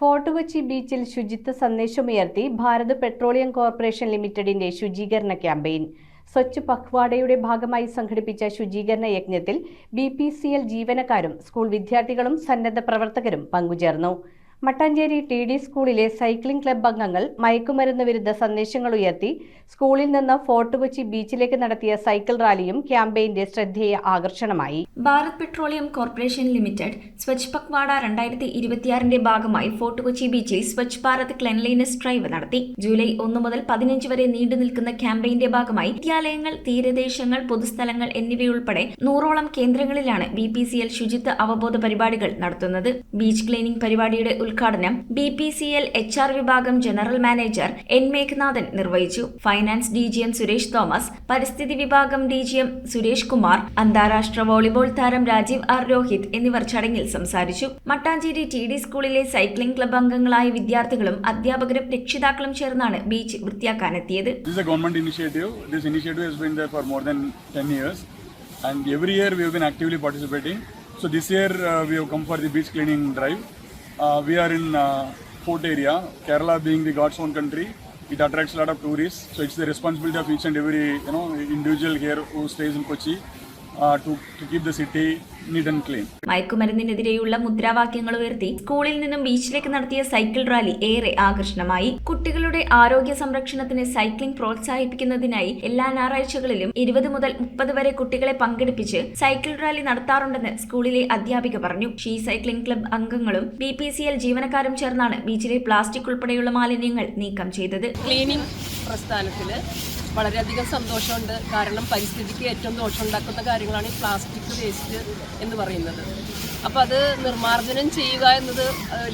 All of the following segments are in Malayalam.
ഫോർട്ട് കൊച്ചി ബീച്ചിൽ ശുചിത്വ സന്ദേശമുയർത്തി ഭാരത് പെട്രോളിയം കോർപ്പറേഷൻ ലിമിറ്റഡിന്റെ ശുചീകരണ ക്യാമ്പയിൻ. സ്വച്ഛ് പഖ്വാഡയുടെ ഭാഗമായി സംഘടിപ്പിച്ച ശുചീകരണ യജ്ഞത്തിൽ BPCL ജീവനക്കാരും സ്കൂൾ വിദ്യാർത്ഥികളും സന്നദ്ധ പ്രവർത്തകരും പങ്കുചേർന്നു. മട്ടാഞ്ചേരി TD സ്കൂളിലെ സൈക്ലിംഗ് ക്ലബ്ബ് അംഗങ്ങൾ മയക്കുമരുന്ന് വിരുദ്ധ സന്ദേശങ്ങൾ ഉയർത്തി സ്കൂളിൽ നിന്ന് ഫോർട്ട് കൊച്ചി ബീച്ചിലേക്ക് നടത്തിയ സൈക്കിൾ റാലിയും ക്യാമ്പയിന്റെ ശ്രദ്ധേയ ആകർഷണമായി. Bharat petroleum corporation limited Swachh Pakhwada 2026 ഭാഗമായി ഫോർട്ട് കൊച്ചി ബീച്ചിൽ സ്വച്ഛ് ഭാരത് ക്ലെൻലിനെസ് ഡ്രൈവ് നടത്തി. ജൂലൈ 1 മുതൽ 15 വരെ നീണ്ടുനിൽക്കുന്ന ക്യാമ്പയിന്റെ ഭാഗമായി വിദ്യാലയങ്ങൾ, തീരദേശങ്ങൾ, പൊതുസ്ഥലങ്ങൾ എന്നിവയുൾപ്പെടെ 100ഓളം കേന്ദ്രങ്ങളിലാണ് BPCL ശുചിത്വ അവബോധ പരിപാടികൾ നടത്തുന്നത്. ബീച്ച് ക്ലീനിംഗ് പരിപാടിയുടെ ഉദ്ഘാടനം BPCL HR വിഭാഗം ജനറൽ മാനേജർ N മേഘനാഥൻ നിർവഹിച്ചു. ഫൈനാൻസ് DGM സുരേഷ് തോമസ്, പരിസ്ഥിതി വിഭാഗം DGM സുരേഷ് കുമാർ, അന്താരാഷ്ട്ര വോളിബോൾ താരം രാജീവ് R രോഹിത് എന്നിവർ ചടങ്ങിൽ സംസാരിച്ചു. മട്ടാഞ്ചേരി TD സ്കൂളിലെ സൈക്ലിംഗ് ക്ലബ്ബ് അംഗങ്ങളായ വിദ്യാർത്ഥികളും അധ്യാപകരും രക്ഷിതാക്കളും ചേർന്നാണ് beach വൃത്തിയാക്കാനെത്തിയത്. So this year we have come for the beach cleaning drive. We are in Fort area, Kerala being the God's own country. It attracts a lot of tourists, so it's the responsibility of each and every individual here who stays in Kochi to keep the city neat and clean. മയക്കുമരുന്നിനെതിരെയുള്ള മുദ്രാവാക്യങ്ങൾ ഉയർത്തി സ്കൂളിൽ നിന്നും ബീച്ചിലേക്ക് നടത്തിയ സൈക്കിൾ റാലി ഏറെ ആകർഷണമായി. കുട്ടികളുടെ ആരോഗ്യ സംരക്ഷണത്തിന് സൈക്ലിംഗ് പ്രോത്സാഹിപ്പിക്കുന്നതിനായി എല്ലാ ഞായറാഴ്ചകളിലും 20 മുതൽ 30 വരെ കുട്ടികളെ പങ്കെടുപ്പിച്ച് സൈക്കിൾ റാലി നടത്താറുണ്ടെന്ന് സ്കൂളിലെ അധ്യാപിക പറഞ്ഞു. ഷീ സൈക്ലിംഗ് ക്ലബ്ബ് അംഗങ്ങളും BPCL ജീവനക്കാരും ചേർന്നാണ് ബീച്ചിലെ പ്ലാസ്റ്റിക് ഉൾപ്പെടെയുള്ള മാലിന്യങ്ങൾ നീക്കം ചെയ്തത്. ക്ലീനിംഗ് പ്രസ്ഥാനത്തിൽ വളരെയധികം സന്തോഷമുണ്ട്. കാരണം പരിസ്ഥിതിക്ക് ഏറ്റവും ദോഷമുണ്ടാക്കുന്ന കാര്യങ്ങളാണ് ഈ പ്ലാസ്റ്റിക് വേസ്റ്റ് എന്ന് പറയുന്നത്. അപ്പോൾ അത് നിർമ്മാർജ്ജനം ചെയ്യുക എന്നത്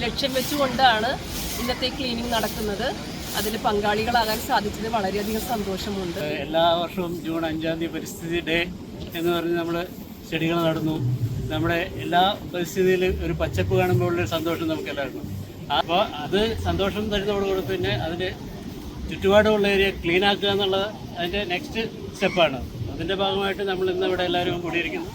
ലക്ഷ്യം വെച്ചുകൊണ്ടാണ് ഇന്നത്തെ ക്ലീനിങ് നടക്കുന്നത്. അതിൽ പങ്കാളികളാകാൻ സാധിച്ചത് വളരെയധികം സന്തോഷമുണ്ട്. എല്ലാ വർഷവും ജൂൺ 5-ാം തീയതി പരിസ്ഥിതി ഡേ എന്ന് പറഞ്ഞ് നമ്മൾ ചെടികൾ നടുന്നു. നമ്മുടെ എല്ലാ പരിസ്ഥിതിയിലും ഒരു പച്ചപ്പ് കാണുമ്പോൾ ഉള്ളൊരു സന്തോഷം നമുക്കെല്ലാവർക്കും. അപ്പോൾ അത് സന്തോഷം തരുന്നതോടുകൂടി പിന്നെ അതിൻ്റെ ചുറ്റുപാടുമുള്ള ഏരിയ ക്ലീൻ ആക്കുക എന്നുള്ളത് അതിൻ്റെ നെക്സ്റ്റ് സ്റ്റെപ്പാണ്. അതിൻ്റെ ഭാഗമായിട്ട് നമ്മൾ ഇന്ന് ഇവിടെ എല്ലാവരും കൂടിയിരിക്കുന്നു.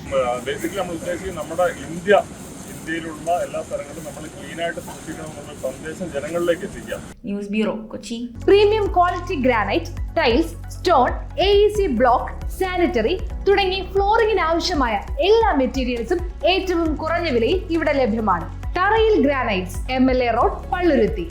ബേസിക്കലി നമ്മൾ ഉദ്ദേശിക്കുന്നത് നമ്മുടെ ഇന്ത്യയിലുള്ള എല്ലാ സ്ഥലങ്ങളും നമ്മൾ ക്ലീൻ ആയിട്ട് സൂക്ഷിക്കണമെന്നുള്ള സന്ദേശം ജനങ്ങളിലേക്ക് എത്തിക്കാം. News bureau, Kochi. Premium quality granite, tiles, stone, AEC block, sanitary തുടങ്ങി ഫ്ലോറിംഗിന് ആവശ്യമായ എല്ലാ മെറ്റീരിയൽസും ഏറ്റവും കുറഞ്ഞ വിലയിൽ ഇവിടെ ലഭ്യമാണ്. തറയിൽ ഗ്രാനൈറ്റ്സ്, MLA റോഡ്, പള്ളുരുത്തി.